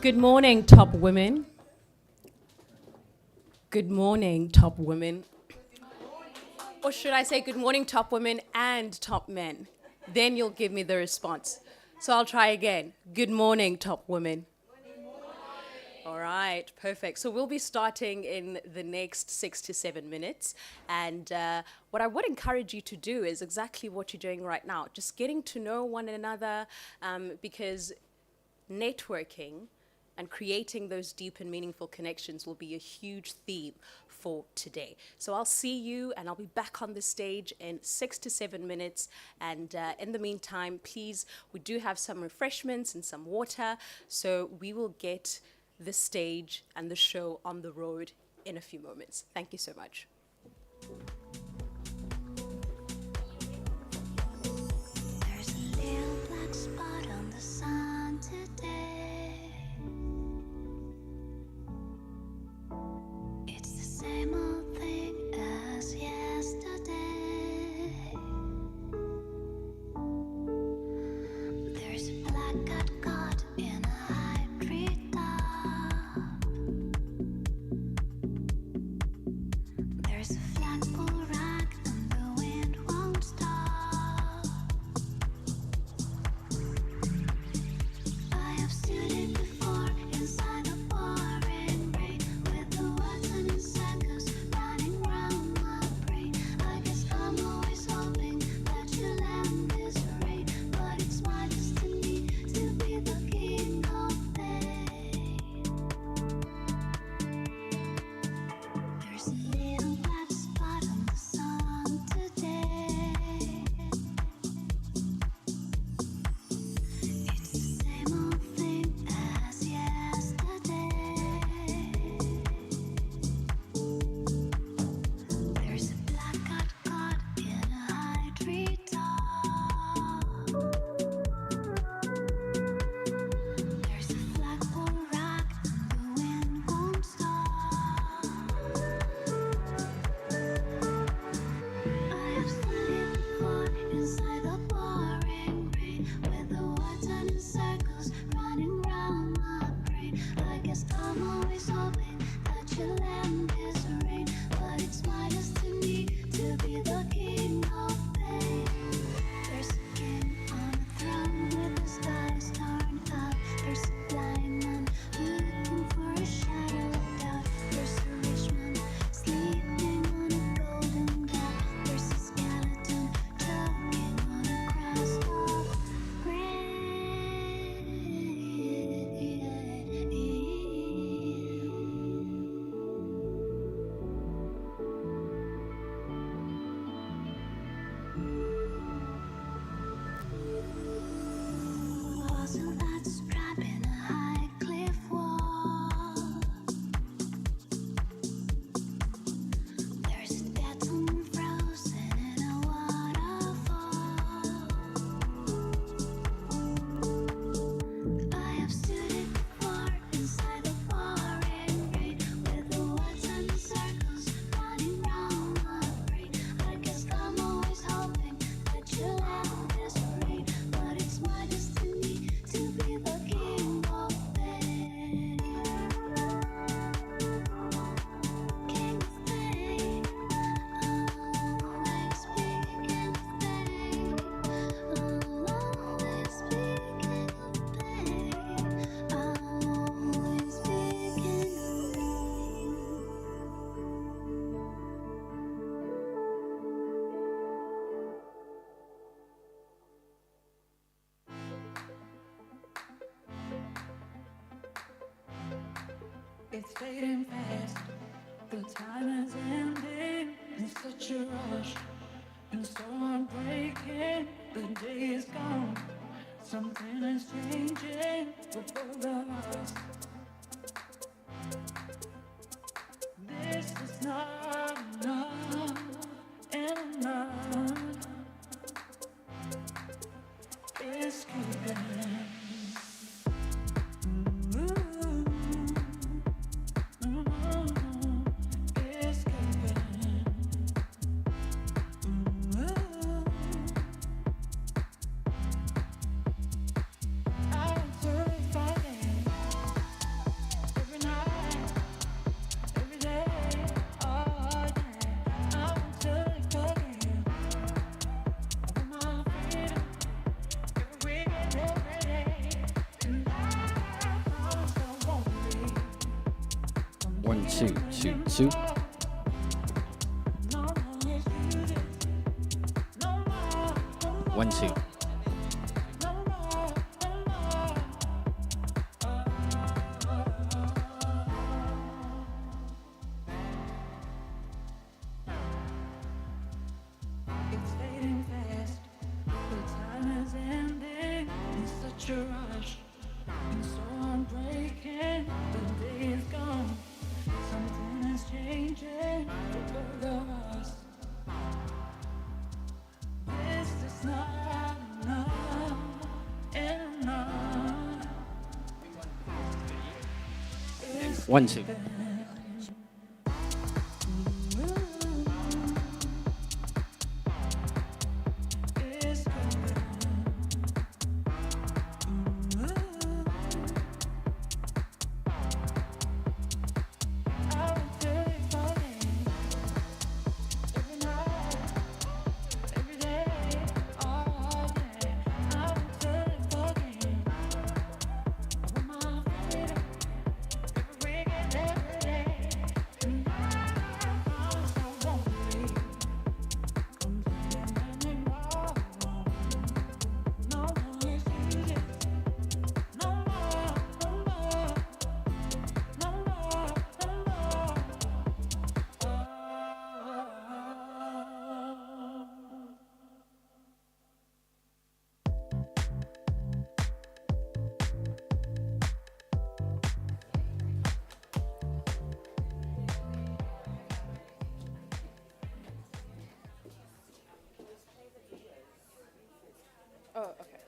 Good morning, top women. Good morning, top women. Or should I say good morning, top women and top men? Then you'll give me the response. So I'll try again. Good morning, top women. All right, perfect. So we'll be starting in the next 6 to 7 minutes. And what I would encourage you to do is exactly what you're doing right now, just getting to know one another, because networking and creating those deep and meaningful connections will be a huge theme for today. So I'll see you and I'll be back on the stage in 6 to 7 minutes. And in the meantime, please, we do have some refreshments and some water. So we will get the stage and the show on the road in a few moments. Thank you so much. There's a little black spot on the sun today. It's the same old thing as yesterday. There's a black cat caught in a high treetop. There's a flagpole rack and the wind won't stop. I have seen it before inside the pouring rain, with the words and the seconds running round my brain. I guess I'm always hoping that you'll end this rain, but it's my destiny to be the king of pain. There's a little black spot on the sun today. It's the same old thing as yesterday. There's a black cat caught in a high treetop. There's a flagpole rack and the wind won't stop. I have seen it before inside the pouring rain, with the words and the circles running round my brain. I guess I'm always hoping that you'll end this rain, but it's my destiny to be the king of pain. There's a king on a throne with the skies turned up. There's a blind man looking for a shadow of doubt. There's a rich man sleeping on a golden cloud. There's a skeleton choking on a crust of Wasn't that strap in a high cliff wall? There's a dead someone frozen in a waterfall. I have stood it before inside the pouring rain, with the words and the circles running round my brain. I guess I'm always hoping that you'll end this rain, but it's my destiny to be the king of pain. King of pain, always be king of pain. I'll always be king of pain. I'll always be king of pain. It's fading fast, the time is ending in such a rush, and so I'm breaking, the day is gone, something is changing for both of us. This is not enough, and enough is keeping. I 1, 2, 2, 2. One, two. It's fading fast, the time is ending in such a rush, and so I'm breaking. The day is gone, something is changing for both of us. This is not enough. 1, 2. It's Oh, okay.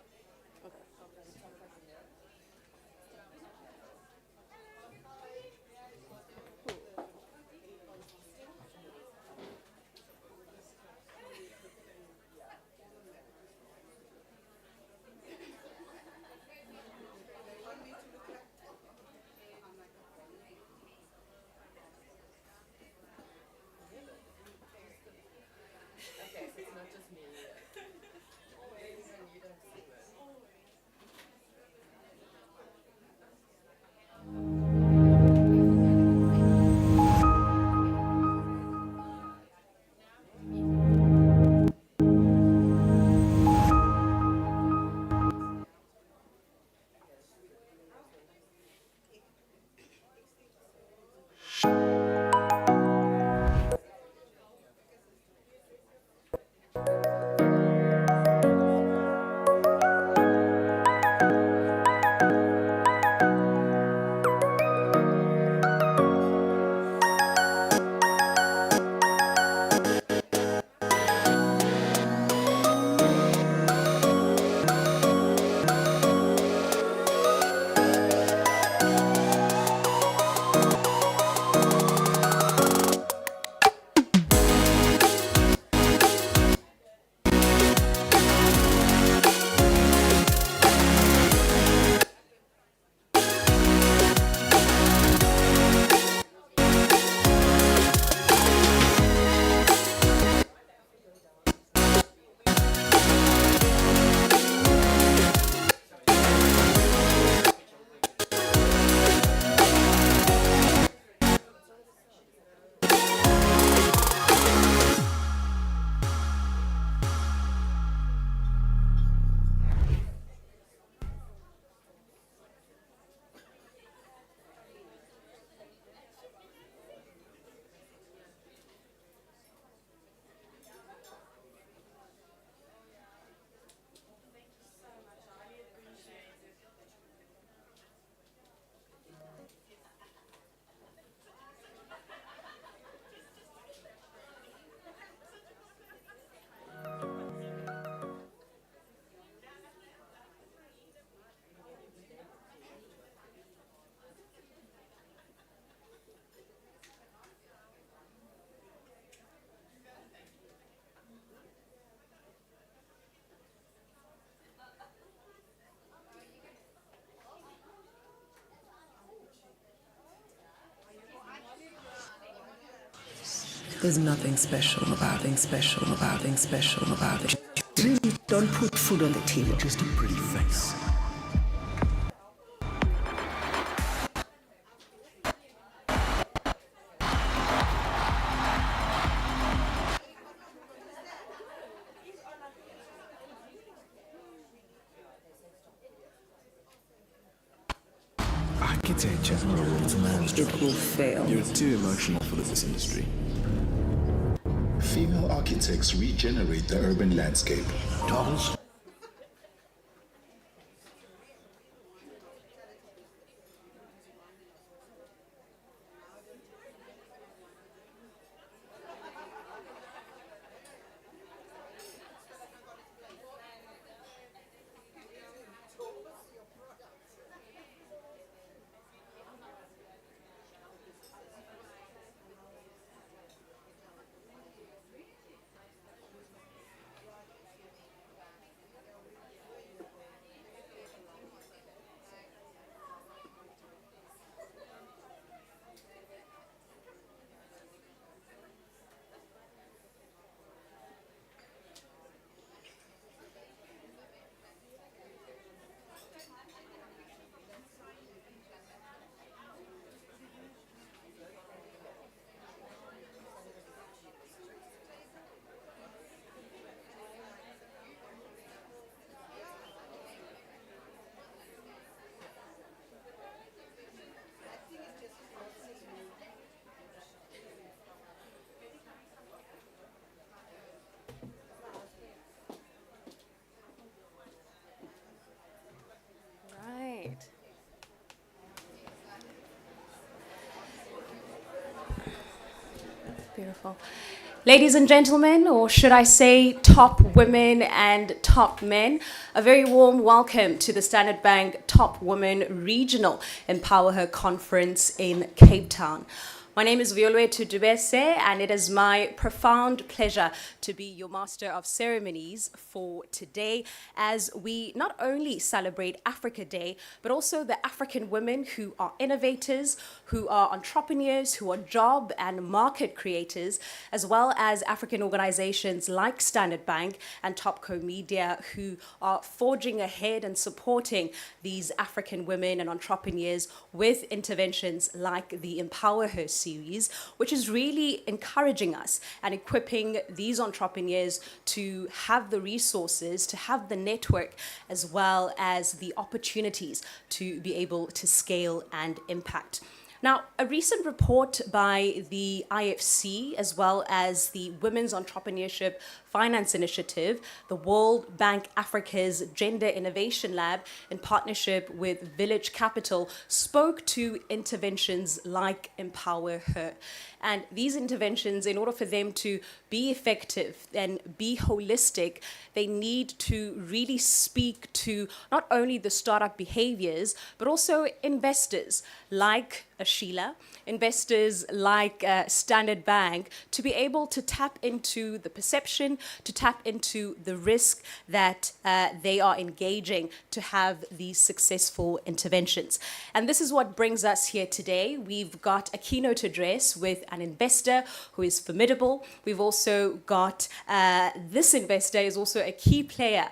There's nothing special about it. Really don't put food on the table. Just a pretty face. architecture. It's a man's It job. will fail. You're too emotional for this industry. Female architects regenerate the urban landscape. Dolls? Right. Beautiful. Ladies and gentlemen, or should I say top women and top men, a very warm welcome to the Standard Bank Top Women Regional Empower Her Conference in Cape Town. My name is Violwe Tudubese, and it is my profound pleasure to be your master of ceremonies for today, as we not only celebrate Africa Day, but also the African women who are innovators, who are entrepreneurs, who are job and market creators, as well as African organizations like Standard Bank and Topco Media, who are forging ahead and supporting these African women and entrepreneurs with interventions like the Empower Her series, which is really encouraging us and equipping these entrepreneurs to have the resources, to have the network, as well as the opportunities to be able to scale and impact. Now, a recent report by the IFC, as well as the Women's Entrepreneurship Finance Initiative, the World Bank Africa's Gender Innovation Lab, in partnership with Village Capital, spoke to interventions like Empower Her. And these interventions, in order for them to be effective and be holistic, they need to really speak to not only the startup behaviors, but also investors like Sheila, investors like Standard Bank, to be able to tap into the perception, to tap into the risk that they are engaging to have these successful interventions. And this is what brings us here today. We've got a keynote address with an investor who is formidable. We've also got this investor is also a key player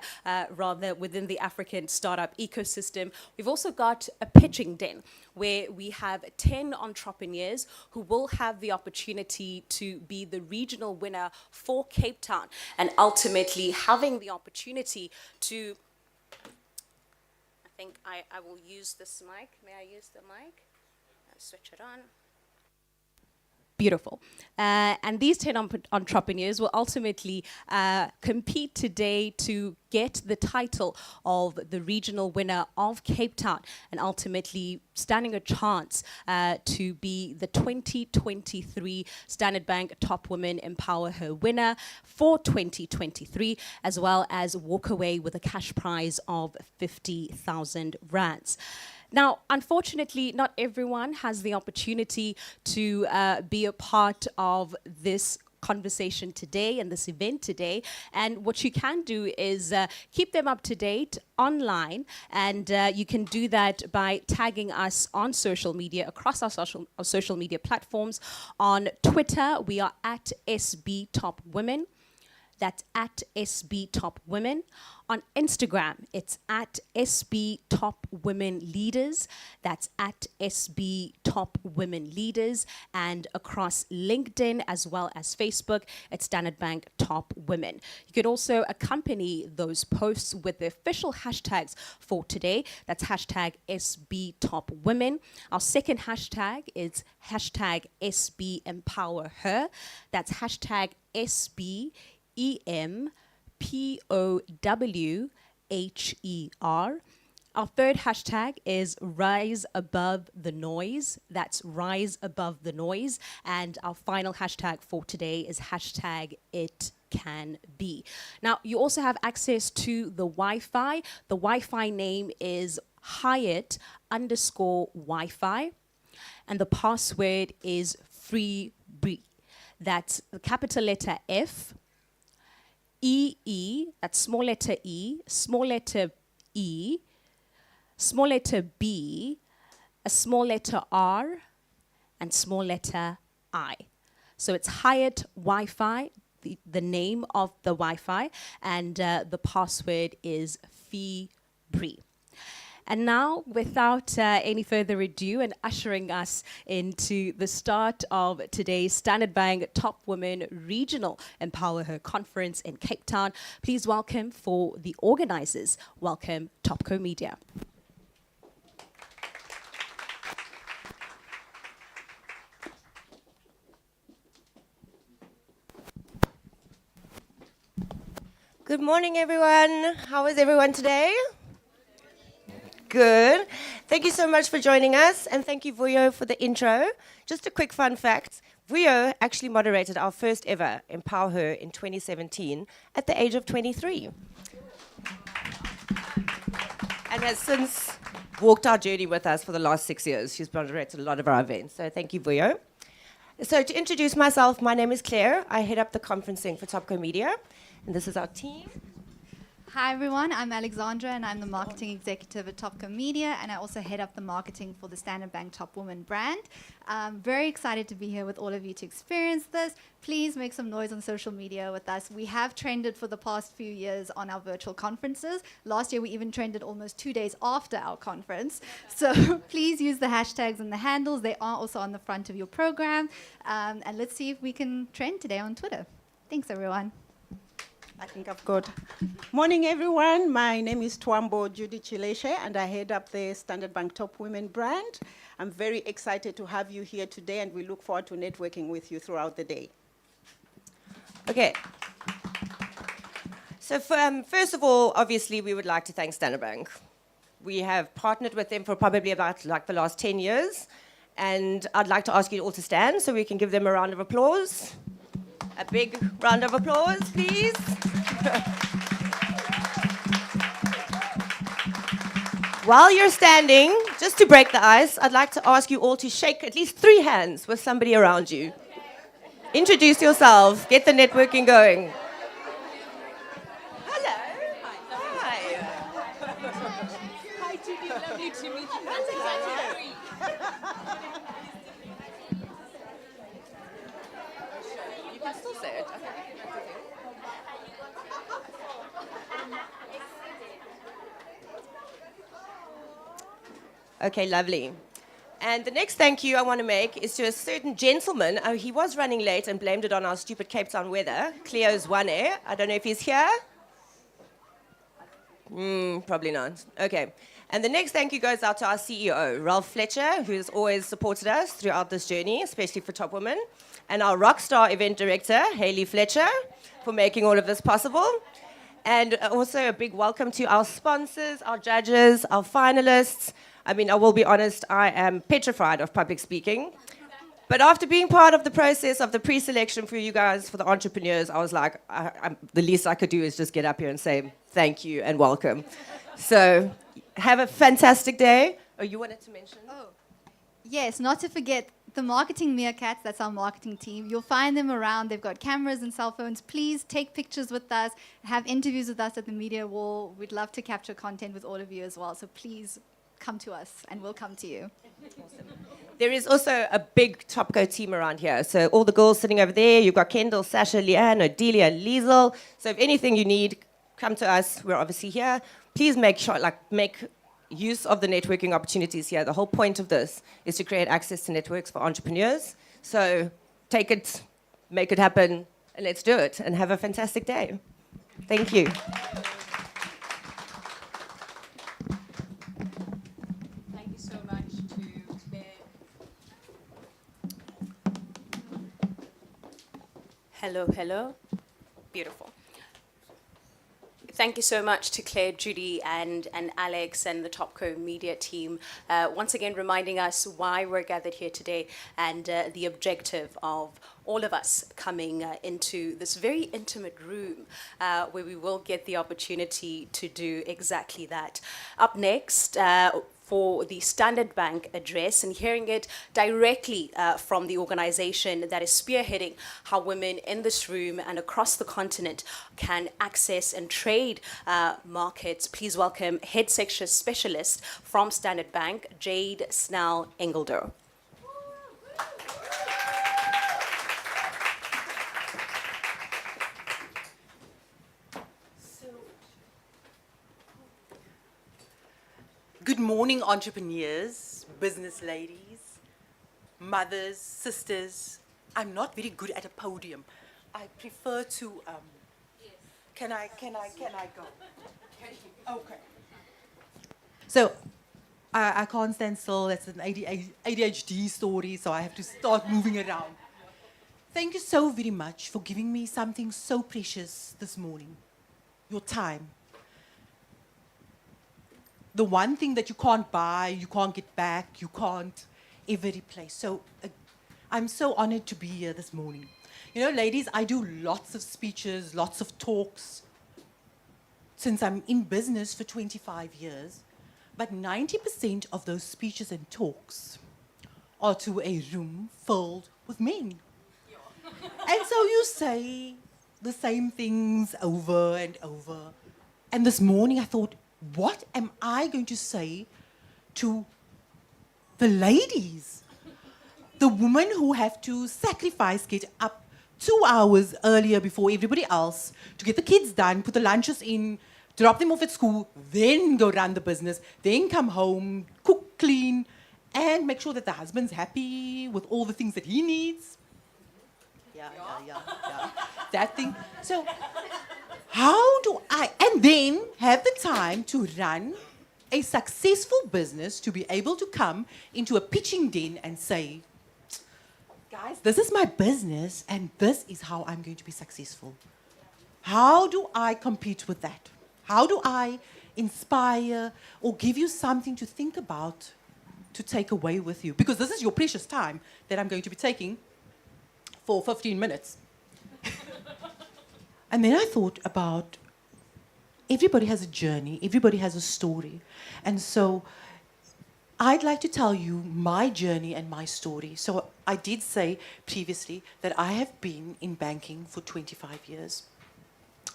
rather within the African startup ecosystem. We've also got a pitching den where we have 10 entrepreneurs who will have the opportunity to be the regional winner for Cape Town, and ultimately having the opportunity to, I think I will use this mic. May I use the mic? Switch it on. Beautiful. And these 10 entrepreneurs will ultimately compete today to get the title of the regional winner of Cape Town, and ultimately standing a chance to be the 2023 Standard Bank Top Women Empower Her winner for 2023, as well as walk away with a cash prize of 50,000 rands. Now, unfortunately, not everyone has the opportunity to be a part of this conversation today and this event today. And what you can do is keep them up to date online, and you can do that by tagging us on social media, across our social media platforms. On Twitter, we are at SB Top Women. That's at SB Top Women. On Instagram, it's at SB Top Women Leaders. That's at SB Top Women Leaders. And across LinkedIn as well as Facebook, it's Standard Bank Top Women. You could also accompany those posts with the official hashtags for today. That's hashtag SB Top Women. Our second hashtag is hashtag SB EmpowHER. That's hashtag SB EmpowHER. Our third hashtag is Rise Above the Noise. That's Rise Above the Noise. And our final hashtag for today is hashtag It Can Be. Now, you also have access to the Wi-Fi. The Wi-Fi name is Hyatt_Wi-Fi. And the password is FreeBree. That's the capital letter F, EE, that's small letter E, small letter E, small letter B, a small letter R, and small letter I. So it's Hyatt Wi-Fi, the name of the Wi-Fi, and the password is FreeBree. And now, without any further ado, and ushering us into the start of today's Standard Bank Top Women Regional Empower Her Conference in Cape Town, please welcome for the organizers, welcome Topco Media. Good morning, everyone. How is everyone today? Good. Thank you so much for joining us, and thank you, Vuyo, for the intro. Just a quick fun fact. Vuyo actually moderated our first ever Empower Her in 2017 at the age of 23. And has since walked our journey with us for the last 6 years. She's moderated a lot of our events, so thank you, Vuyo. So to introduce myself, my name is Claire. I head up the conferencing for Topco Media, and this is our team. Hi everyone, I'm Alexandra and I'm the marketing executive at Topco Media, and I also head up the marketing for the Standard Bank Top Women brand. I'm very excited to be here with all of you to experience this. Please make some noise on social media with us. We have trended for the past few years on our virtual conferences. Last year we even trended almost 2 days after our conference. So please use the hashtags and the handles. They are also on the front of your program. And let's see if we can trend today on Twitter. Thanks everyone. I think I've got. Morning, everyone. My name is Twambo Judy Chileshe, and I head up the Standard Bank Top Women brand. I'm very excited to have you here today, and we look forward to networking with you throughout the day. Okay. So first of all, obviously, we would like to thank Standard Bank. We have partnered with them for probably about like the last 10 years, and I'd like to ask you all to stand so we can give them a round of applause. A big round of applause, please. While you're standing, just to break the ice, I'd like to ask you all to shake at least 3 hands with somebody around you. Introduce yourself, get the networking going. Hello. Hi. Hi, Judy. Lovely to meet you. You can still say it. Okay, lovely. And the next thank you I want to make is to a certain gentleman. He was running late and blamed it on our stupid Cape Town weather. Cleo's one air. I don't know if he's here. Probably not. Okay. And the next thank you goes out to our CEO, Ralph Fletcher, who has always supported us throughout this journey, especially for Top Women. And our rockstar event director, Hayley Fletcher, for making all of this possible. And also a big welcome to our sponsors, our judges, our finalists. I mean, I will be honest, I am petrified of public speaking. But after being part of the process of the pre-selection for you guys, for the entrepreneurs, I was like, the least I could do is just get up here and say thank you and welcome. So have a fantastic day. Oh, you wanted to mention? Oh, yes, not to forget the marketing meerkats. That's our marketing team. You'll find them around. They've got cameras and cell phones. Please take pictures with us, have interviews with us at the media wall. We'd love to capture content with all of you as well. So please come to us and we'll come to you. Awesome. There is also a big Topco team around here. So all the girls sitting over there, you've got Kendall, Sasha, Leanne, Odelia, and Liesel. So if anything you need, come to us. We're obviously here. Please make use of the networking opportunities here. The whole point of this is to create access to networks for entrepreneurs. So take it, make it happen, and let's do it. And have a fantastic day. Thank you. Thank you so much to Claire. Hello, hello. Beautiful. Thank you so much to Claire, Judy, and Alex and the Topco media team. Once again, reminding us why we're gathered here today and the objective of all of us coming into this very intimate room where we will get the opportunity to do exactly that. Up next, for the Standard Bank address and hearing it directly from the organization that is spearheading how women in this room and across the continent can access and trade markets. Please welcome Head Sector Specialist from Standard Bank, Jade Snell Engelder. Good morning, entrepreneurs, business ladies, mothers, sisters. I'm not very good at a podium. I prefer to, can I go? Okay. So, I can't stand still. That's an ADHD story, so I have to start moving around. Thank you so very much for giving me something so precious this morning, your time. The one thing that you can't buy, you can't get back, you can't ever replace. So I'm so honored to be here this morning. You know, ladies, I do lots of speeches, lots of talks since I'm in business for 25 years. But 90% of those speeches and talks are to a room filled with men. And so you say the same things over and over. And this morning I thought, what am I going to say to the ladies? The women who have to sacrifice, get up 2 hours earlier before everybody else to get the kids done, put the lunches in, drop them off at school, then go run the business, then come home, cook, clean, and make sure that the husband's happy with all the things that he needs. Yeah. That thing. So, how do I, and then have the time to run a successful business, to be able to come into a pitching den and say, guys, this is my business and this is how I'm going to be successful. How do I compete with that? How do I inspire or give you something to think about to take away with you? Because this is your precious time that I'm going to be taking for 15 minutes. And then I thought about everybody has a journey, everybody has a story. And so I'd like to tell you my journey and my story. So I did say previously that I have been in banking for 25 years.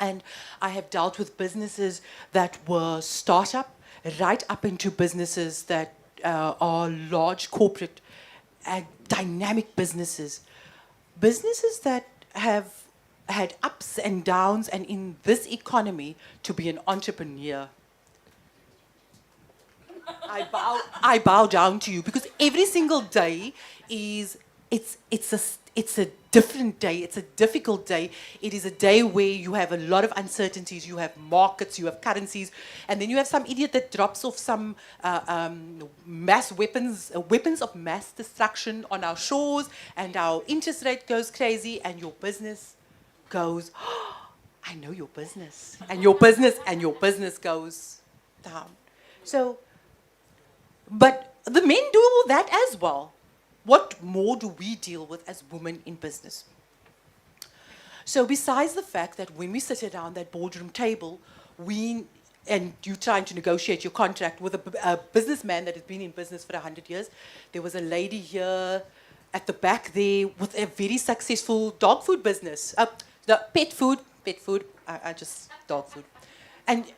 And I have dealt with businesses that were startup, right up into businesses that are large corporate, dynamic businesses. Businesses that have had ups and downs, and in this economy, to be an entrepreneur. I bow down to you because every single day it's a different day. It's a difficult day. It is a day where you have a lot of uncertainties. You have markets, you have currencies, and then you have some idiot that drops off some mass weapons of mass destruction on our shores, and our interest rate goes crazy, and your business goes, oh, I know your business, and your business goes down. So, but the men do all that as well. What more do we deal with as women in business? So besides the fact that when we sit around that boardroom table, and you're trying to negotiate your contract with a businessman that has been in business for 100 years, there was a lady here at the back there with a very successful dog food business. The pet food, I just dog food. And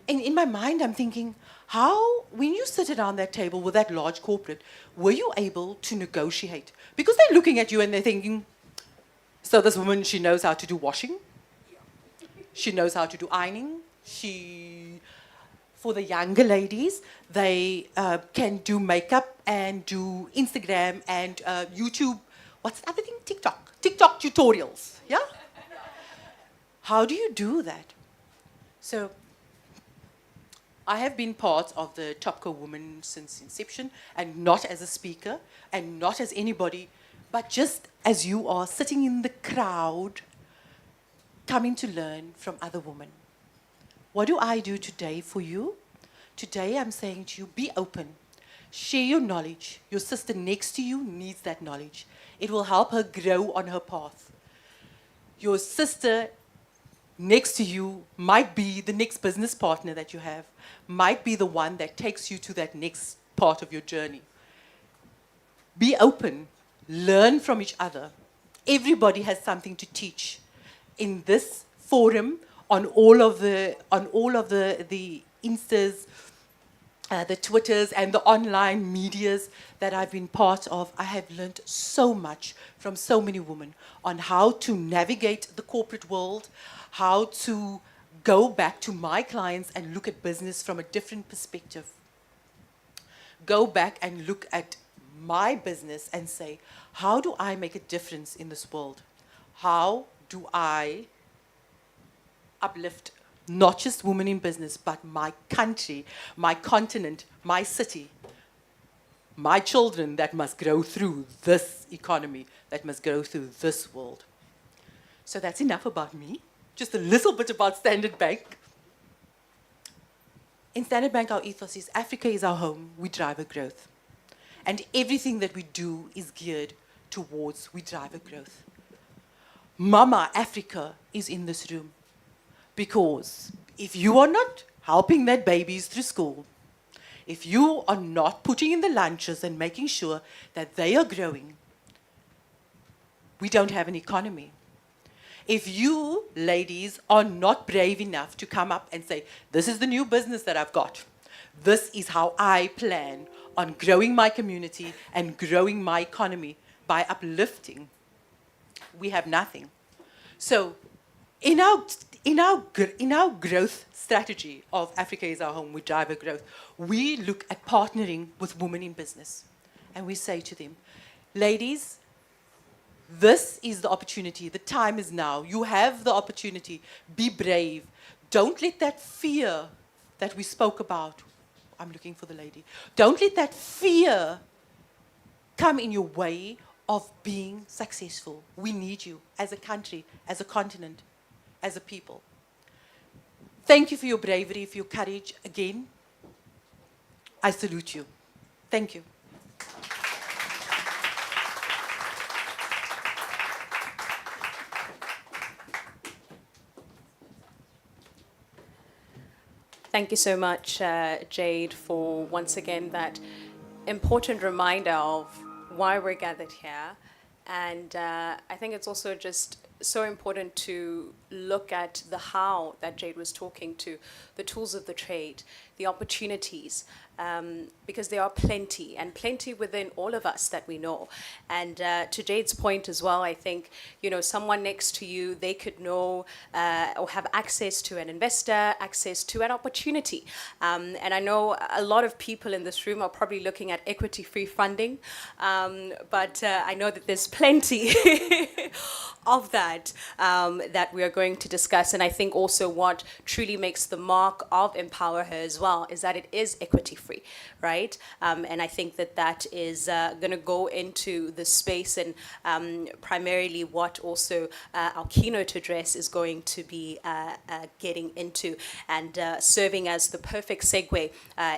in my mind, I'm thinking, How, when you sit around that table with that large corporate, were you able to negotiate? Because they're looking at you and they're thinking, so this woman, she knows how to do washing. She knows how to do ironing. For the younger ladies, they can do makeup and do Instagram and YouTube. What's the other thing? TikTok tutorials, yeah? How do you do that? So I have been part of the Topco Women since inception, and not as a speaker, and not as anybody, but just as you are sitting in the crowd, coming to learn from other women. What do I do today for you? Today I'm saying to you, be open. Share your knowledge. Your sister next to you needs that knowledge. It will help her grow on her path. Your sister next to you might be the next business partner that you have, might be the one that takes you to that next part of your journey. Be open. Learn from each other. Everybody has something to teach. In this forum, on all of the Instas, the Twitters, and the online medias that I've been part of, I have learned so much from so many women on how to navigate the corporate world, how to go back to my clients and look at business from a different perspective. Go back and look at my business and say, how do I make a difference in this world? How do I uplift not just women in business, but my country, my continent, my city, my children that must grow through this economy, that must go through this world? So that's enough about me. Just a little bit about Standard Bank. In Standard Bank, our ethos is Africa is our home, we drive a growth. And everything that we do is geared towards we drive a growth. Mama Africa is in this room. Because if you are not helping that babies through school, if you are not putting in the lunches and making sure that they are growing, we don't have an economy. If you ladies are not brave enough to come up and say, this is the new business that I've got, this is how I plan on growing my community and growing my economy by uplifting, we have nothing. So in our growth strategy of Africa is our home, we drive a growth, we look at partnering with women in business. And we say to them, ladies, this is the opportunity. The time is now. You have the opportunity. Be brave. Don't let that fear that we spoke about, I'm looking for the lady. Don't let that fear come in your way of being successful. We need you as a country, as a continent, as a people. Thank you for your bravery, for your courage. Again, I salute you. Thank you. Thank you so much, Jade, for once again that important reminder of why we're gathered here. And I think it's also just so important to look at the how that Jade was talking to, the tools of the trade, the opportunities, because there are plenty, and plenty within all of us that we know. And to Jade's point as well, I think, you know, someone next to you, they could know or have access to an investor, access to an opportunity. And I know a lot of people in this room are probably looking at equity-free funding, but I know that there's plenty of that that we are going to discuss. And I think also what truly makes the mark of EmpowHER as well is that it is equity-free, right? And I think that that is going to go into the space, and primarily what also our keynote address is going to be getting into, and serving as the perfect segue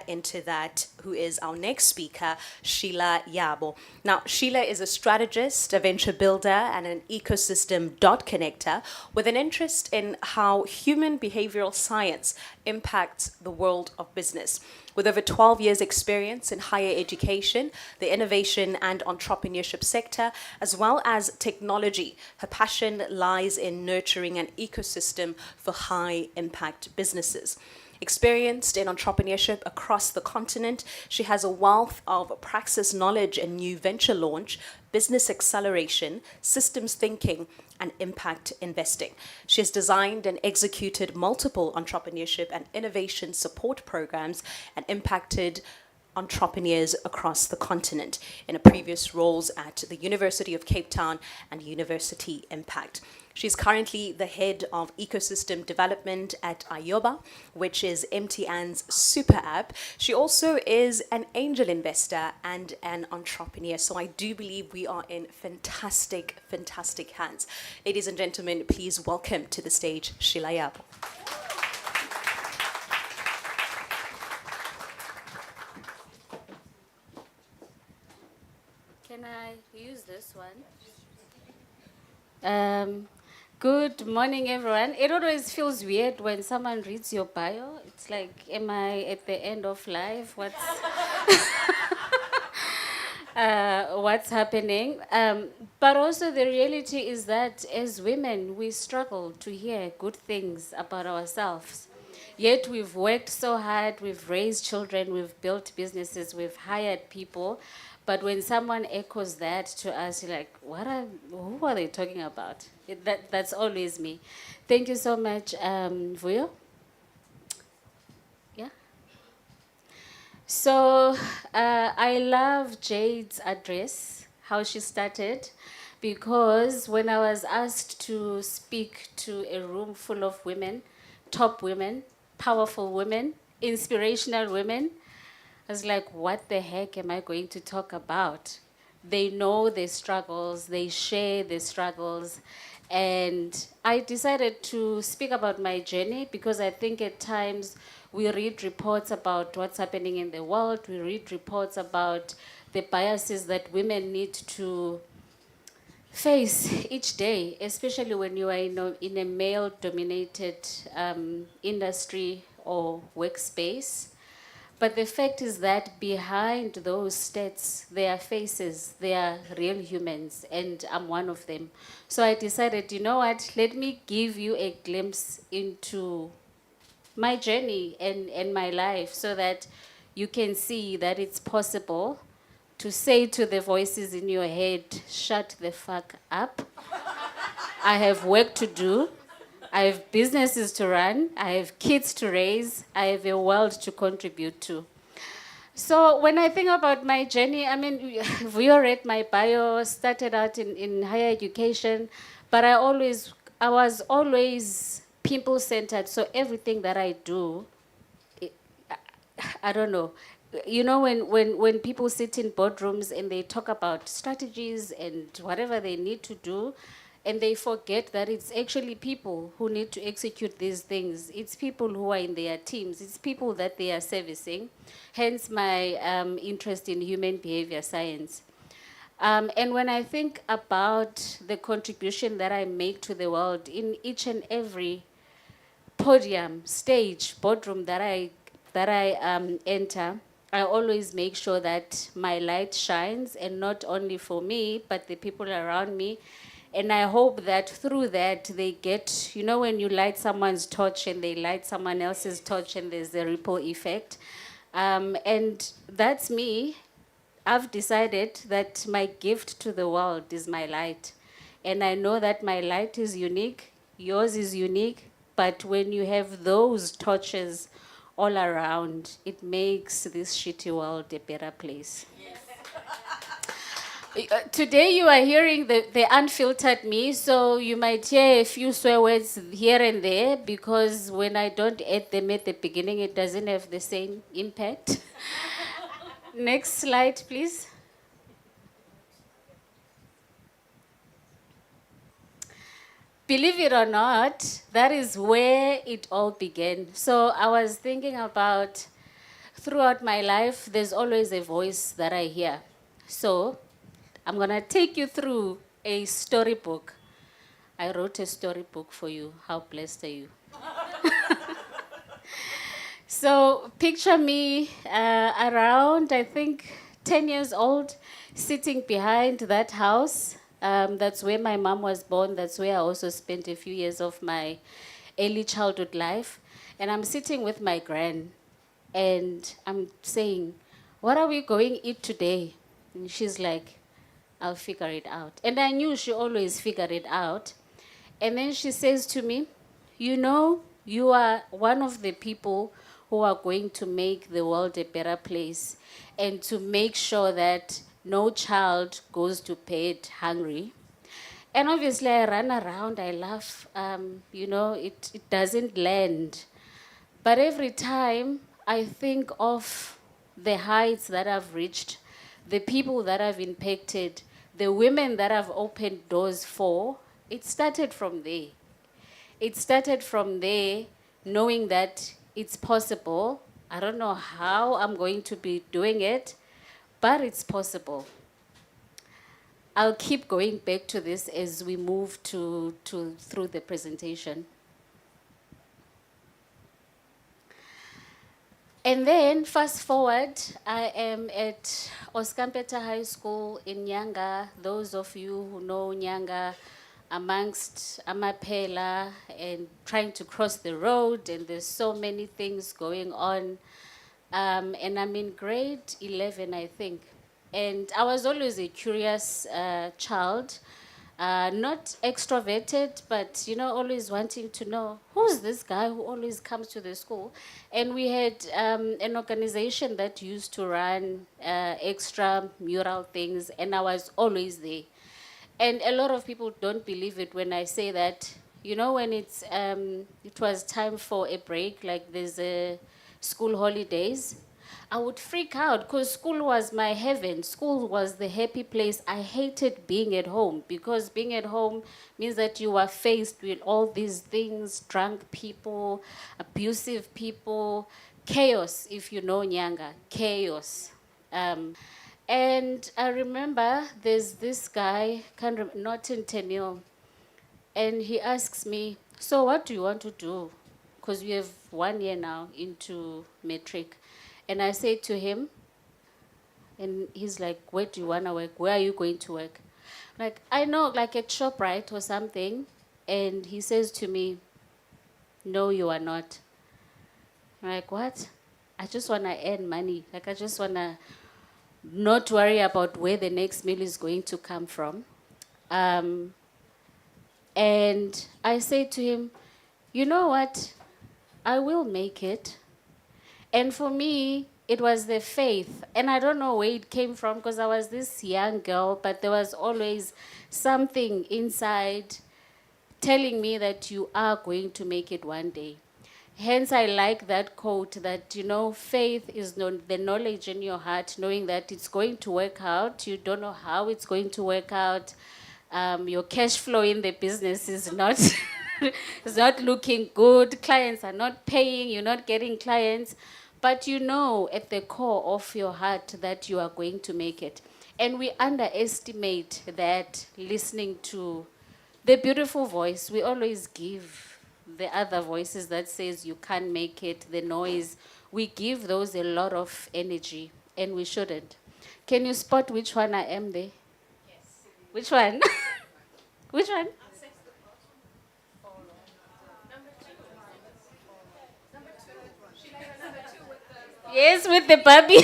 into that, who is our next speaker, Sheila Yabo. Now, Sheila is a strategist, a venture builder, and an ecosystem dot connector with an interest in how human behavioral science impacts the world of business. With over 12 years experience in higher education, the innovation and entrepreneurship sector, as well as technology, her passion lies in nurturing an ecosystem for high impact businesses. Experienced in entrepreneurship across the continent, she has a wealth of praxis knowledge in new venture launch, business acceleration, systems thinking, and impact investing. She has designed and executed multiple entrepreneurship and innovation support programs and impacted entrepreneurs across the continent in her previous roles at the University of Cape Town and University Impact. She's currently the head of ecosystem development at Ayoba, which is MTN's super app. She also is an angel investor and an entrepreneur. So I do believe we are in fantastic, fantastic hands. Ladies and gentlemen, please welcome to the stage Sheila Yabo. Can I use this one? Good morning, everyone. It always feels weird when someone reads your bio. It's like, am I at the end of life? What's happening? But also the reality is that as women, we struggle to hear good things about ourselves. Yet we've worked so hard, we've raised children, we've built businesses, we've hired people. But when someone echoes that to us, you're like, who are they talking about? That's always me. Thank you so much, Vuyo. Yeah. So I love Jade's address, how she started, because when I was asked to speak to a room full of women, top women, powerful women, inspirational women, I was like, what the heck am I going to talk about? They know their struggles, they share their struggles. And I decided to speak about my journey because I think at times we read reports about what's happening in the world, we read reports about the biases that women need to face each day, especially when you are in a male-dominated industry or workspace. But the fact is that behind those stats, there are faces, there are real humans, and I'm one of them. So I decided, you know what, let me give you a glimpse into my journey and my life so that you can see that it's possible to say to the voices in your head, shut the fuck up. I have work to do. I have businesses to run, I have kids to raise, I have a world to contribute to. So when I think about my journey, I mean, we all read my bio, started out in higher education, but I was always people-centered, so everything that I do, I don't know. You know, when people sit in boardrooms and they talk about strategies and whatever they need to do, and they forget that it's actually people who need to execute these things. It's people who are in their teams. It's people that they are servicing. Hence my interest in human behavior science. And when I think about the contribution that I make to the world in each and every podium, stage, boardroom that I enter, I always make sure that my light shines, and not only for me, but the people around me. And I hope that through that they get, you know, when you light someone's torch and they light someone else's torch and there's a ripple effect. And that's me. I've decided that my gift to the world is my light. And I know that my light is unique, yours is unique, but when you have those torches all around, it makes this shitty world a better place. Today you are hearing the unfiltered me, so you might hear a few swear words here and there, because when I don't add them at the beginning, it doesn't have the same impact. Next slide, please. Believe it or not, that is where it all began. So I was thinking about, throughout my life, there's always a voice that I hear. So I'm going to take you through a storybook. I wrote a storybook for you. How blessed are you? So picture me around, I think, 10 years old, sitting behind that house. That's where my mom was born. That's where I also spent a few years of my early childhood life. And I'm sitting with my gran, and I'm saying, what are we going to eat today? And she's like, I'll figure it out. And I knew she always figured it out. And then she says to me, you know, you are one of the people who are going to make the world a better place and to make sure that no child goes to bed hungry. And obviously I run around, I laugh, it doesn't land. But every time I think of the heights that I've reached, the people that I've impacted, the women that I've opened doors for, it started from there. It started from there, knowing that it's possible. I don't know how I'm going to be doing it, but it's possible. I'll keep going back to this as we move through the presentation. And then, fast forward, I am at Oskampeta High School in Nyanga. Those of you who know Nyanga, amongst Amapela and trying to cross the road, and there's so many things going on. And I'm in grade 11, I think. And I was always a curious child. Not extroverted, but always wanting to know who's this guy who always comes to the school. And we had an organization that used to run extra mural things, and I was always there. And a lot of people don't believe it when I say that. When it was time for a break, like there's a school holidays, I would freak out because school was my heaven. School was the happy place. I hated being at home because being at home means that you are faced with all these things, drunk people, abusive people, chaos, if you know Nyanga, chaos. And I remember there's this guy, not in Tenil, and he asks me, so what do you want to do? Because we have 1 year now into matric. And I say to him, and he's like, where do you want to work? Where are you going to work? Like, I know, like at ShopRite or something. And he says to me, no, you are not. I'm like, what? I just want to earn money. Like, I just want to not worry about where the next meal is going to come from. And I say to him, you know what? I will make it. And for me, it was the faith. And I don't know where it came from because I was this young girl, but there was always something inside telling me that you are going to make it one day. Hence, I like that quote that, faith is the knowledge in your heart, knowing that it's going to work out. You don't know how it's going to work out. Your cash flow in the business is not, is not looking good. Clients are not paying. You're not getting clients. But you know at the core of your heart that you are going to make it. And we underestimate that listening to the beautiful voice. We always give the other voices that says you can't make it, the noise. We give those a lot of energy, and we shouldn't. Can you spot which one I am there? Yes. Which one? Which one? Yes, with the puppy.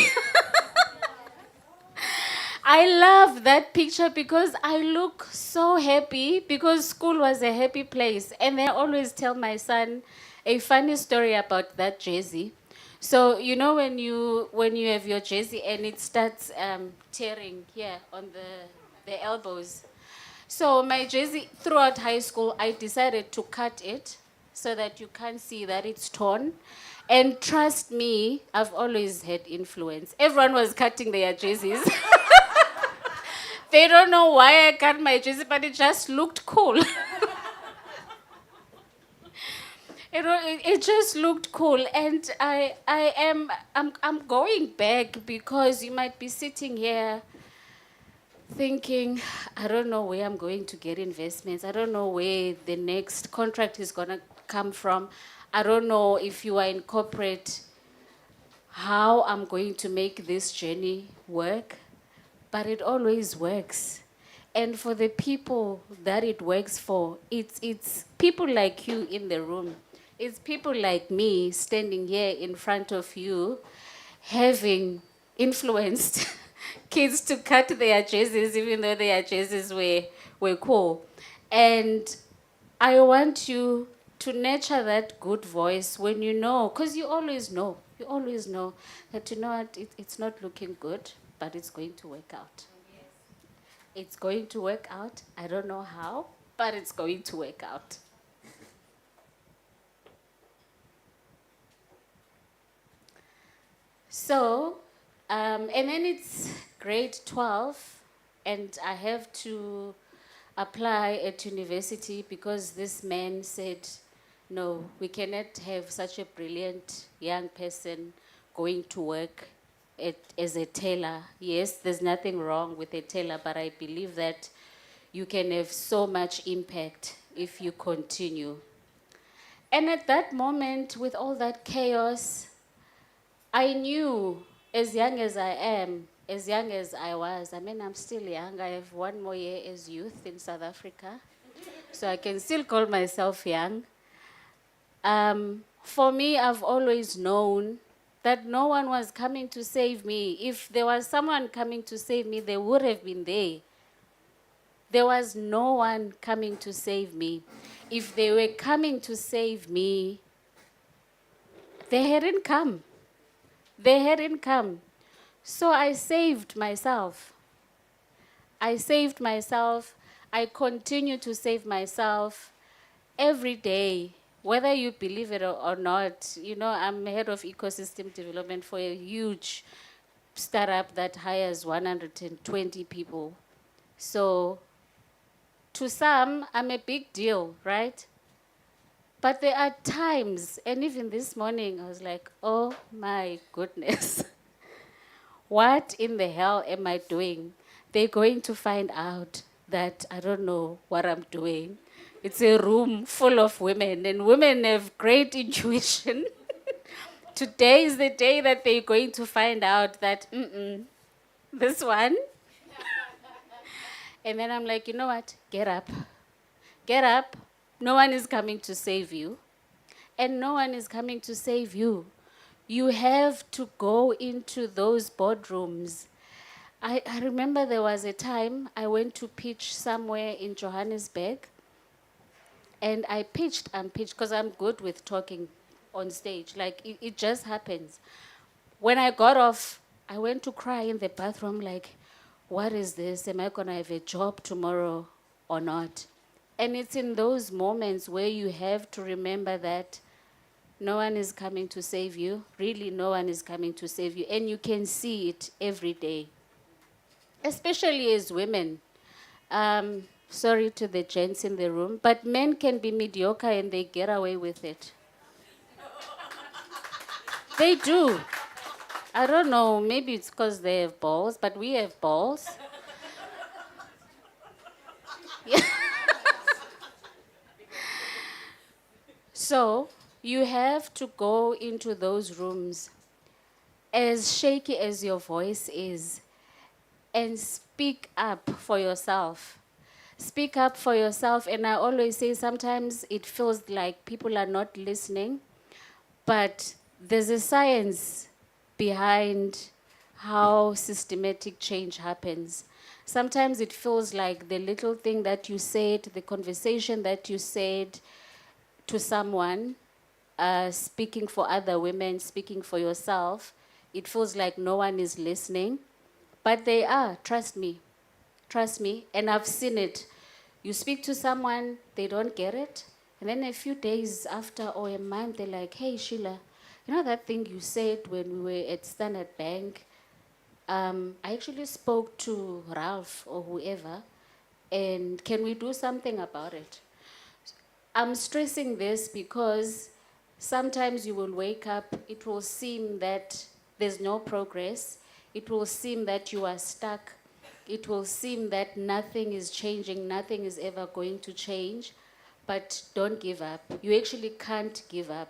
I love that picture because I look so happy because school was a happy place. And then I always tell my son a funny story about that jersey. So, when you have your jersey and it starts tearing here on the elbows. So my jersey, throughout high school, I decided to cut it so that you can't see that it's torn. And trust me, I've always had influence. Everyone was cutting their jerseys. They don't know why I cut my jersey, but it just looked cool. It just looked cool. And I'm going back because you might be sitting here thinking, I don't know where I'm going to get investments. I don't know where the next contract is going to come from. I don't know if you are in corporate, how I'm going to make this journey work. But it always works. And for the people that it works for, it's people like you in the room. it's people like me standing here in front of you, having influenced kids to cut their jerseys, even though their jerseys were cool. And I want you to nurture that good voice when you know, because you always know that, you know what, it's not looking good, but it's going to work out. It's going to work out. I don't know how, but it's going to work out. So, and then it's grade 12, and I have to apply at university because this man said, no, we cannot have such a brilliant young person going to work as a tailor. Yes, there's nothing wrong with a tailor, but I believe that you can have so much impact if you continue. And at that moment, with all that chaos, I knew, as young as I am, as young as I was, I mean, I'm still young. I have 1 more year as youth in South Africa, so I can still call myself young. For me, I've always known that no one was coming to save me. If there was someone coming to save me, they would have been there. There was no one coming to save me. If they were coming to save me, they hadn't come. They hadn't come. So I saved myself. I saved myself. I continue to save myself every day, whether you believe it or not. You know, I'm head of ecosystem development for a huge startup that hires 120 people. So to some, I'm a big deal, right? But there are times, and even this morning, I was like, oh my goodness. What in the hell am I doing? They're going to find out that I don't know what I'm doing. It's a room full of women, and women have great intuition. Today is the day that they're going to find out that, this one. And then I'm like, you know what? Get up. Get up. No one is coming to save you. And no one is coming to save you. You have to go into those boardrooms. I remember there was a time I went to pitch somewhere in Johannesburg. And I pitched because I'm good with talking on stage. Like, it just happens. When I got off, I went to cry in the bathroom like, what is this? Am I going to have a job tomorrow or not? And it's in those moments where you have to remember that no one is coming to save you. Really, no one is coming to save you. And you can see it every day, especially as women. Sorry to the gents in the room, but men can be mediocre and they get away with it. They do. I don't know, maybe it's because they have balls, but we have balls. Yeah. So, you have to go into those rooms, as shaky as your voice is, and speak up for yourself. Speak up for yourself. And I always say sometimes it feels like people are not listening, but there's a science behind how systematic change happens. Sometimes it feels like the little thing that you said, the conversation that you said to someone, speaking for other women, speaking for yourself, it feels like no one is listening. But they are, trust me. Trust me, and I've seen it. You speak to someone, they don't get it, and then a few days after or a month, they're like, hey, Sheila, you know that thing you said when we were at Standard Bank? I actually spoke to Ralph or whoever, and can we do something about it? I'm stressing this because sometimes you will wake up, it will seem that there's no progress, it will seem that you are stuck, it will seem that nothing is changing, nothing is ever going to change, but don't give up. You actually can't give up.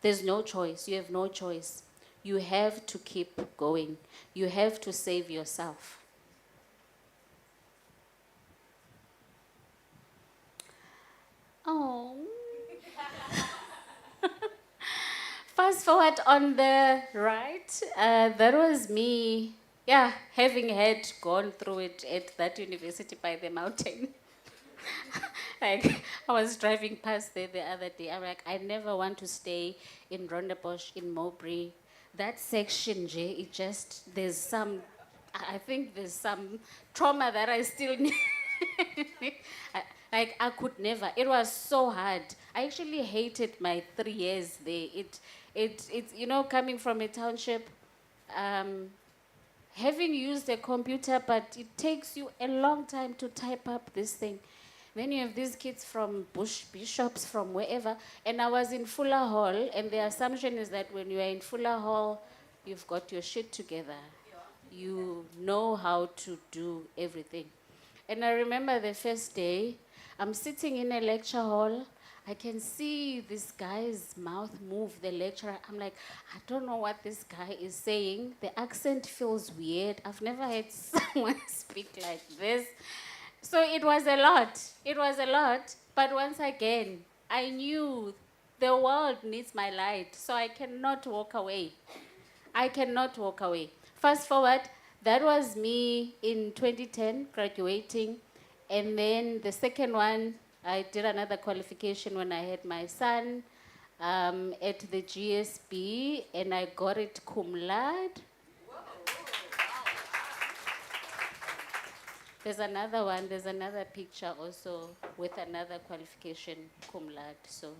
There's no choice, you have no choice. You have to keep going. You have to save yourself. Oh. fast forward on the right, that was me, yeah, having had gone through it at that university by the mountain. Like, I was driving past there the other day. I'm like, I never want to stay in Rondebosch, in Mowbray. That section, Jay, it just, there's some, I think there's some trauma that I still need. Like, I could never. It was so hard. I actually hated my 3 years there. It's, you know, coming from a township, having used a computer, but it takes you a long time to type up this thing. Then you have these kids from Bush Bishops, from wherever, and I was in Fuller Hall, and the assumption is that when you are in Fuller Hall, you've got your shit together. You know how to do everything. And I remember the first day, I'm sitting in a lecture hall. I can see this guy's mouth move, the lecturer. I'm like, I don't know what this guy is saying. The accent feels weird. I've never heard someone speak like this. So it was a lot. It was a lot. But once again, I knew the world needs my light. So I cannot walk away. I cannot walk away. Fast forward, that was me in 2010, graduating. And then the second one, I did another qualification when I had my son at the GSB, and I got it cum laude. There's another one, there's another picture also with another qualification, cum laude. So,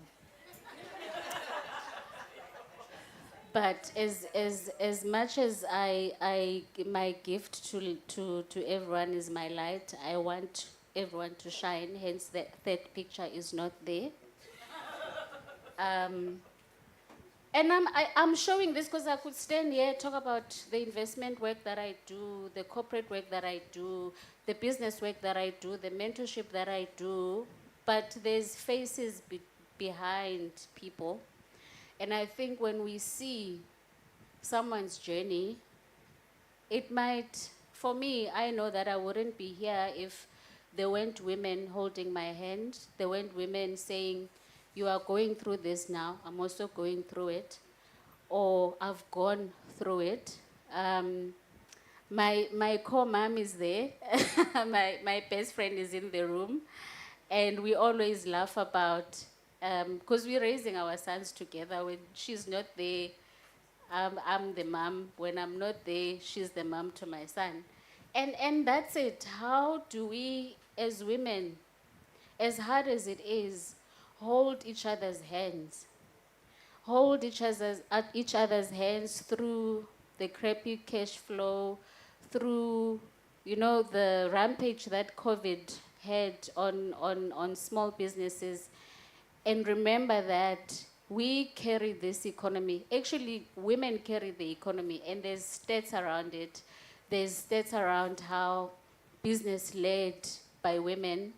but as much as my gift to everyone is my light, I want everyone to shine. Hence, the third picture is not there. And I'm showing this because I could stand here, talk about the investment work that I do, the corporate work that I do, the business work that I do, the mentorship that I do, but there's faces behind people. And I think when we see someone's journey, it might, for me, I know that I wouldn't be here if there weren't women holding my hand, there weren't women saying, you are going through this now, I'm also going through it, or I've gone through it. My co-mom is there, my best friend is in the room, and we always laugh about, because we're raising our sons together. When she's not there, I'm the mom. When I'm not there, she's the mom to my son. And that's it. How do we, as women, as hard as it is, hold each other's hands? Hold each other's hands through the crappy cash flow, through, you know, the rampage that COVID had on small businesses. And remember that we carry this economy. Actually, women carry the economy, and there's stats around it. There's stats around how business led by women,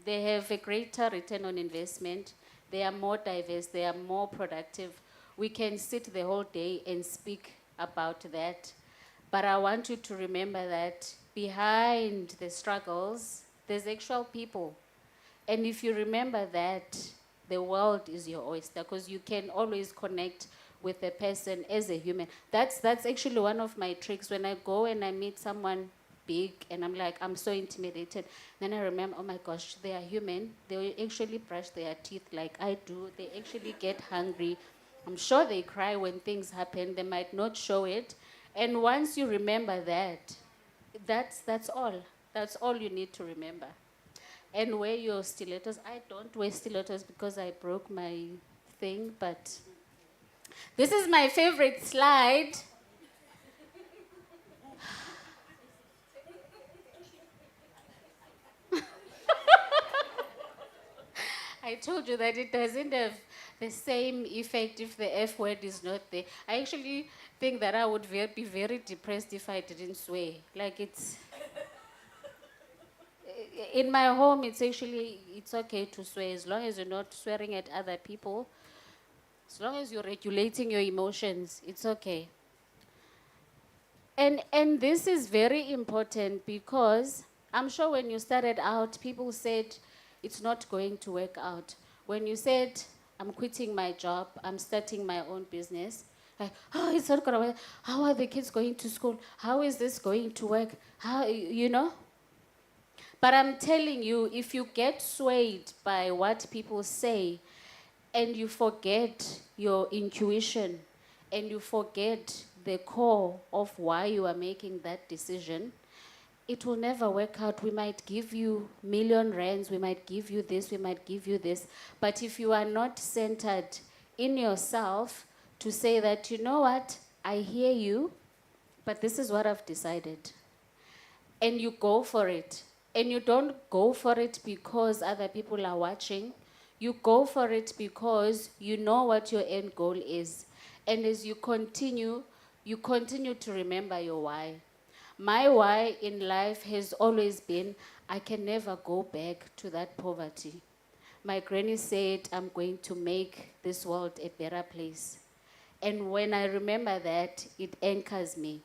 they have a greater return on investment. They are more diverse. They are more productive. We can sit the whole day and speak about that. But I want you to remember that behind the struggles, there's actual people. And if you remember that, the world is your oyster, because you can always connect with a person as a human. That's actually one of my tricks. When I go and I meet someone big and I'm like, I'm so intimidated, then I remember, oh my gosh, they are human. They will actually brush their teeth like I do. They actually get hungry. I'm sure they cry when things happen. They might not show it. And once you remember that, that's all. That's all you need to remember. And wear your stilettos. I don't wear stilettos because I broke my thing, but this is my favorite slide. I told you that it doesn't have the same effect if the F word is not there. I actually think that I would be very depressed if I didn't swear. Like, it's... In my home, it's okay to swear as long as you're not swearing at other people. As long as you're regulating your emotions, it's okay. And this is very important because I'm sure when you started out, people said it's not going to work out. When you said, I'm quitting my job. I'm starting my own business. Like, oh, it's not gonna work. How are the kids going to school? How is this going to work? How, you know? But I'm telling you, if you get swayed by what people say and you forget your intuition and you forget the core of why you are making that decision, it will never work out. We might give you million rands, we might give you this, we might give you this. But if you are not centered in yourself to say that, you know what, I hear you, but this is what I've decided. And you go for it. And you don't go for it because other people are watching. You go for it because you know what your end goal is. And as you continue to remember your why. My why in life has always been, I can never go back to that poverty. My granny said, I'm going to make this world a better place. And when I remember that, it anchors me.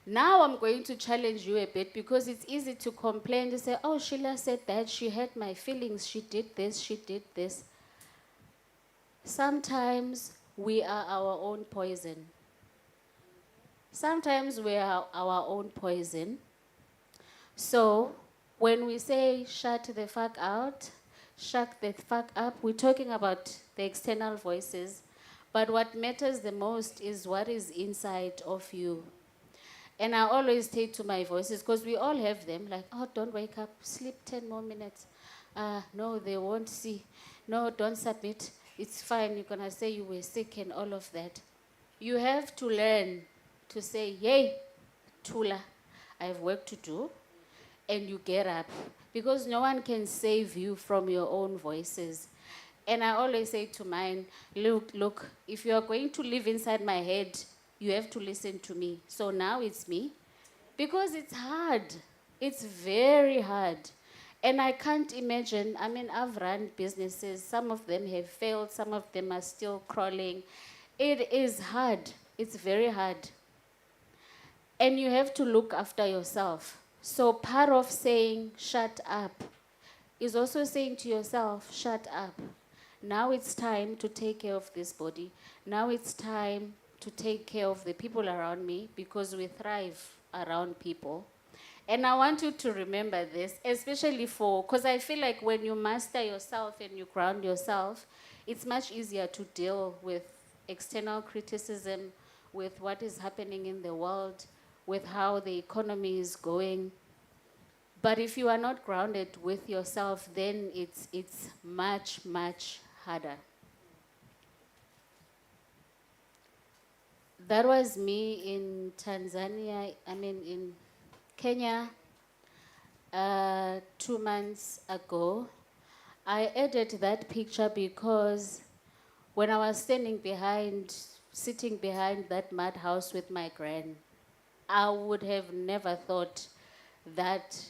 Now I'm going to challenge you a bit because it's easy to complain to say, oh, Sheila said that, she hurt my feelings, she did this, she did this. Sometimes we are our own poison. Sometimes we are our own poison. So when we say shut the fuck out, shut the fuck up, we're talking about the external voices. But what matters the most is what is inside of you. And I always say to my voices, because we all have them, like, oh, don't wake up, sleep 10 more minutes. No, they won't see. No, don't submit. It's fine, you're going to say you were sick and all of that. You have to learn to say, hey, Tula, I have work to do, and you get up. Because no one can save you from your own voices. And I always say to mine, look, if you are going to live inside my head, you have to listen to me. So now it's me. Because it's hard. It's very hard. And I can't imagine, I mean, I've run businesses. Some of them have failed. Some of them are still crawling. It is hard. It's very hard. And you have to look after yourself. So part of saying, shut up, is also saying to yourself, shut up. Now it's time to take care of this body. Now it's time to take care of the people around me because we thrive around people. And I want you to remember this, especially because I feel like when you master yourself and you ground yourself, it's much easier to deal with external criticism, with what is happening in the world, with how the economy is going. But if you are not grounded with yourself, then it's much, much harder. That was me in Tanzania, in Kenya 2 months ago. I added that picture because when I was sitting behind that mud house with my gran, I would have never thought that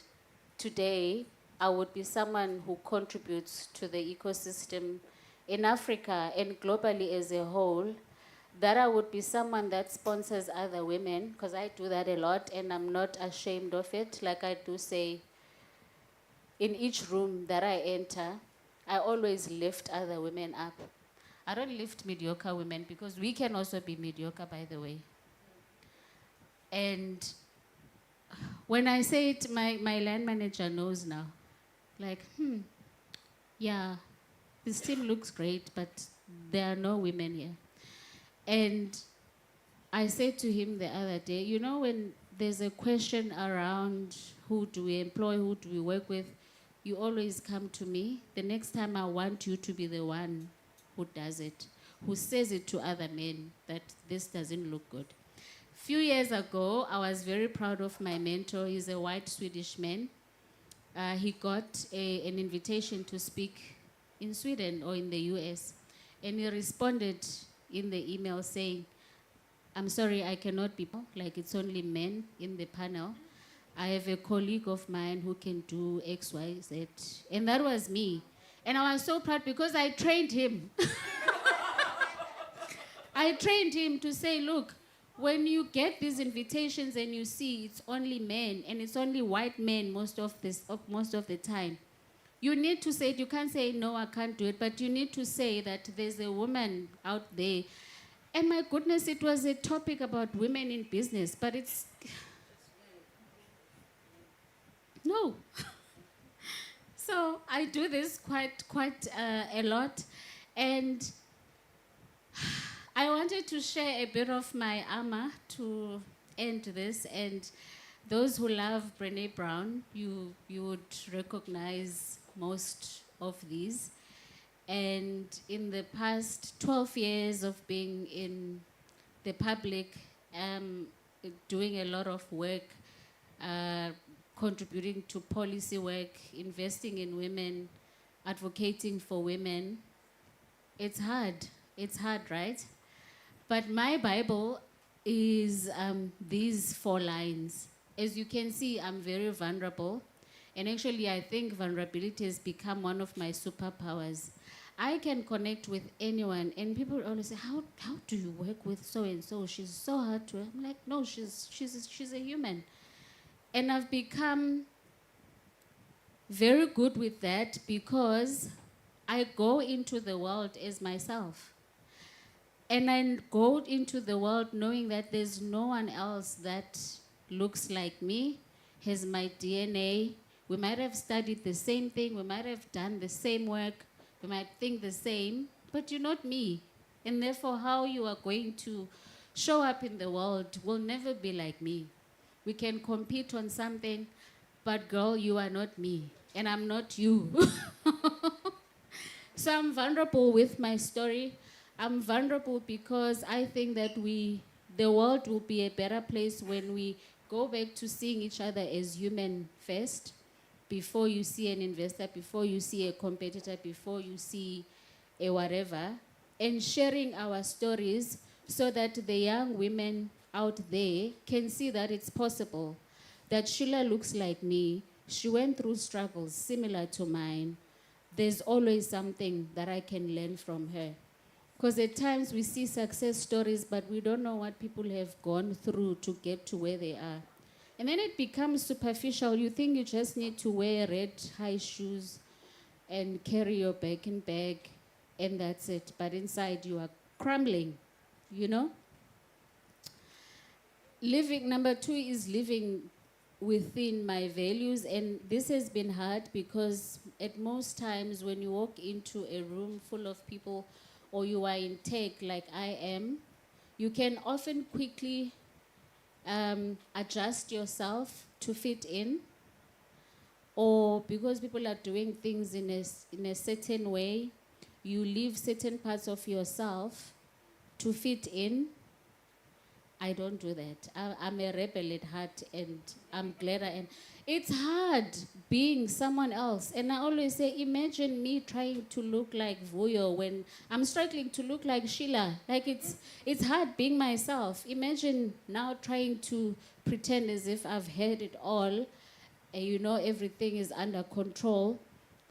today I would be someone who contributes to the ecosystem in Africa and globally as a whole, that I would be someone that sponsors other women, because I do that a lot and I'm not ashamed of it. Like I do say, in each room that I enter, I always lift other women up. I don't lift mediocre women because we can also be mediocre, by the way. And when I say it, my land manager knows now. Like, yeah, this team looks great, but there are no women here. And I said to him the other day, you know, when there's a question around who do we employ, who do we work with, you always come to me. The next time I want you to be the one who does it, who says it to other men that this doesn't look good. Few years ago, I was very proud of my mentor. He's a white Swedish man. He got an invitation to speak in Sweden or in the US. And he responded in the email saying, I'm sorry, I cannot be, like it's only men in the panel. I have a colleague of mine who can do X, Y, Z. And that was me. And I was so proud because I trained him. I trained him to say, look, when you get these invitations and you see it's only men and it's only white men most of the time, You need to say it. You can't say, no, I can't do it. But you need to say that there's a woman out there. And my goodness, it was a topic about women in business. But it's... No. So I do this quite a lot. And I wanted to share a bit of my armor to end this. And those who love Brené Brown, you would recognize most of these. And in the past 12 years of being in the public, doing a lot of work, contributing to policy work, investing in women, advocating for women, it's hard. It's hard, right? But my Bible is these 4 lines. As you can see, I'm very vulnerable. And actually, I think vulnerability has become one of my superpowers. I can connect with anyone, and people always say, how do you work with so-and-so? She's so hard to... I'm like, no, she's a human. And I've become very good with that because I go into the world as myself. And I go into the world knowing that there's no one else that looks like me, has my DNA. We might have studied the same thing, we might have done the same work, we might think the same, but you're not me. And therefore, how you are going to show up in the world will never be like me. We can compete on something, but girl, you are not me, and I'm not you. So I'm vulnerable with my story. I'm vulnerable because I think that the world will be a better place when we go back to seeing each other as human first, before you see an investor, before you see a competitor, before you see a whatever, and sharing our stories so that the young women out there can see that it's possible, that Sheila looks like me, she went through struggles similar to mine. There's always something that I can learn from her. Because at times we see success stories, but we don't know what people have gone through to get to where they are. And then it becomes superficial. You think you just need to wear red high shoes and carry your Birkin bag, and that's it. But inside you are crumbling, you know? Number 2 is living within my values, and this has been hard because at most times when you walk into a room full of people or you are in tech like I am, you can often quickly adjust yourself to fit in, or because people are doing things in a certain way, you leave certain parts of yourself to fit in. I don't do that. I'm a rebel at heart, and I'm glad I am. It's hard being someone else. And I always say, imagine me trying to look like Vuyo when I'm struggling to look like Sheila. Like, it's hard being myself. Imagine now trying to pretend as if I've had it all, and you know everything is under control.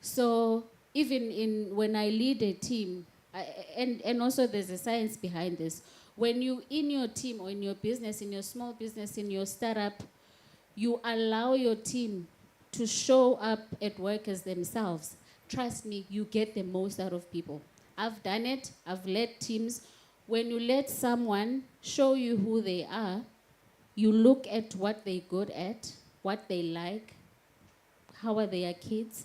So even when I lead a team, and also there's a science behind this. When you in your team or in your business, in your small business, in your startup, you allow your team to show up at work as themselves. Trust me, you get the most out of people. I've done it. I've led teams. When you let someone show you who they are, you look at what they're good at, what they like, how are their kids.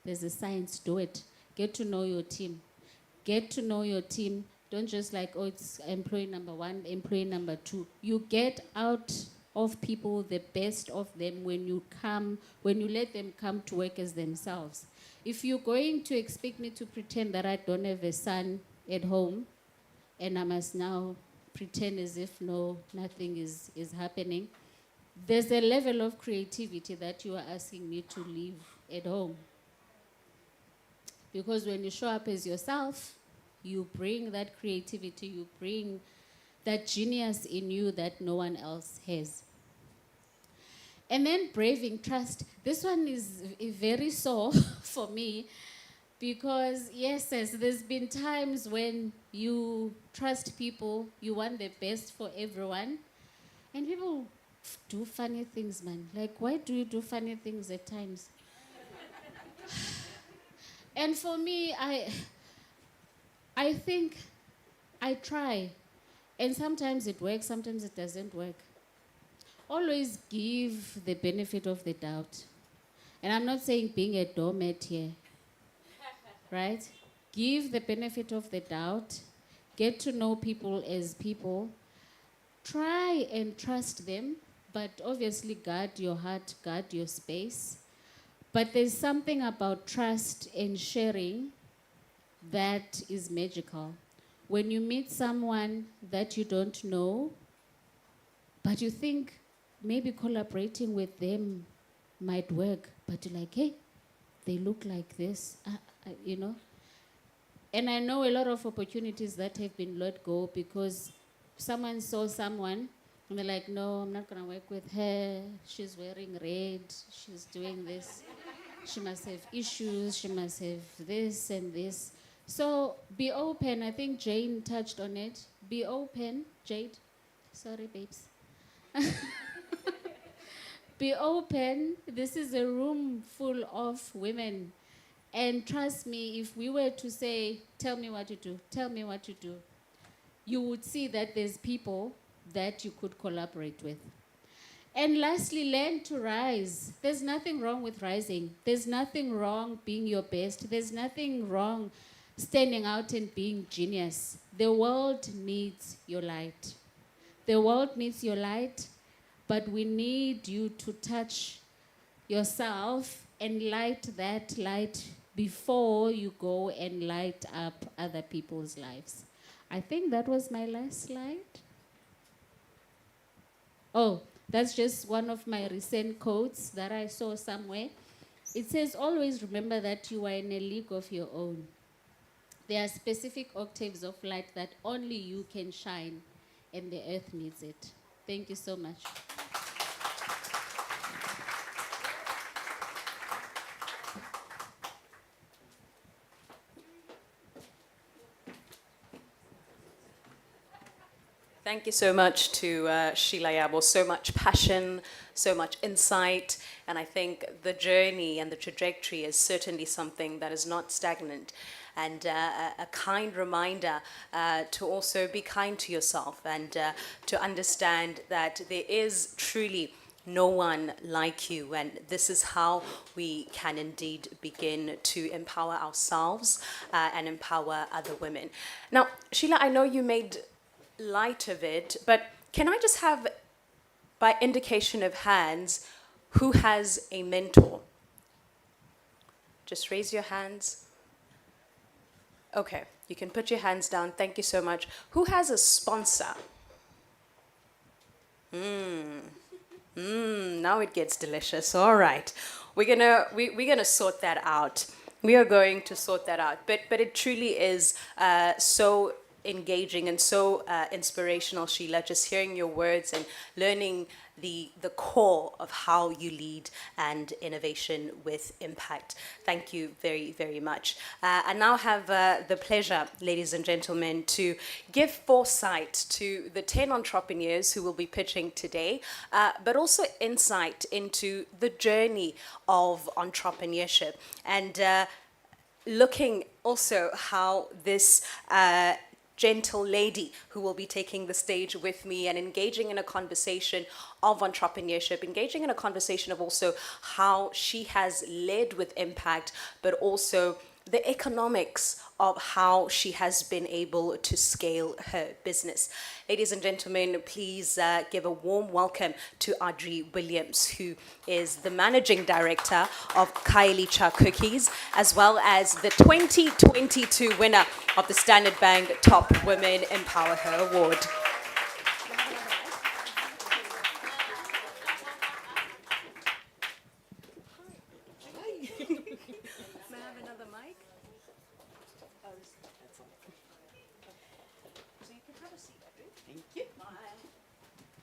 There's a science to it. Get to know your team. Get to know your team. Don't just like, oh, it's employee number 1, employee number 2. You get out of people the best of them when you let them come to work as themselves. If you're going to expect me to pretend that I don't have a son at home, and I must now pretend as if nothing is happening, there's a level of creativity that you are asking me to leave at home. Because when you show up as yourself, you bring that creativity, you bring that genius in you that no one else has. And then braving trust. This one is very sore for me because, yes, there's been times when you trust people, you want the best for everyone, and people do funny things, man. Like, why do you do funny things at times? And for me, I think I try. And sometimes it works, sometimes it doesn't work. Always give the benefit of the doubt. And I'm not saying being a doormat here, right? Give the benefit of the doubt. Get to know people as people. Try and trust them, but obviously guard your heart, guard your space. But there's something about trust and sharing that is magical. When you meet someone that you don't know, but you think maybe collaborating with them might work, but you're like, hey, they look like this, you know? And I know a lot of opportunities that have been let go because someone saw someone and they're like, no, I'm not gonna work with her. She's wearing red, she's doing this. She must have issues, she must have this and this. So be open, I think Jane touched on it. Be open, Jade, sorry babes. Be open, this is a room full of women. And trust me, if we were to say, tell me what to do, tell me what to do, you would see that there's people that you could collaborate with. And lastly, learn to rise. There's nothing wrong with rising. There's nothing wrong being your best. There's nothing wrong standing out and being genius. The world needs your light. The world needs your light, but we need you to touch yourself and light that light before you go and light up other people's lives. I think that was my last slide. Oh, that's just one of my recent quotes that I saw somewhere. It says, always remember that you are in a league of your own. There are specific octaves of light that only you can shine, and the earth needs it. Thank you so much. Thank you so much to Sheila Yabo. So much passion, so much insight, and I think the journey and the trajectory is certainly something that is not stagnant, and a kind reminder to also be kind to yourself and to understand that there is truly no one like you, and this is how we can indeed begin to empower ourselves and empower other women. Now, Sheila, I know you made light of it, but can I just have, by indication of hands, who has a mentor? Just raise your hands. Okay, you can put your hands down. Thank you so much. Who has a sponsor? Now it gets delicious. All right, we're gonna sort that out. We are going to sort that out. But it truly is so engaging and so inspirational, Sheila, just hearing your words and learning the core of how you lead and innovation with impact. Thank you very, very much. I now have the pleasure, ladies and gentlemen, to give foresight to the 10 entrepreneurs who will be pitching today, but also insight into the journey of entrepreneurship and looking also how this gentle lady who will be taking the stage with me and engaging in a conversation of entrepreneurship, engaging in a conversation of also how she has led with impact, but also the economics of how she has been able to scale her business. Ladies and gentlemen, please give a warm welcome to Audrey Williams, who is the Managing Director of Kylie Cha Cookies, as well as the 2022 winner of the Standard Bank Top Women Empower Her Award.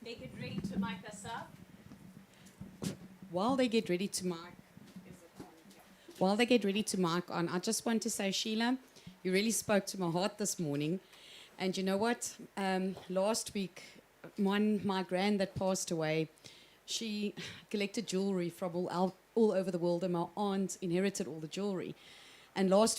They get ready to mic us up. While they get ready to mic on, I just want to say, Sheila, you really spoke to my heart this morning. And you know what? Last week, my grand that passed away, she collected jewelry from all over the world, and my aunt inherited all the jewelry. And last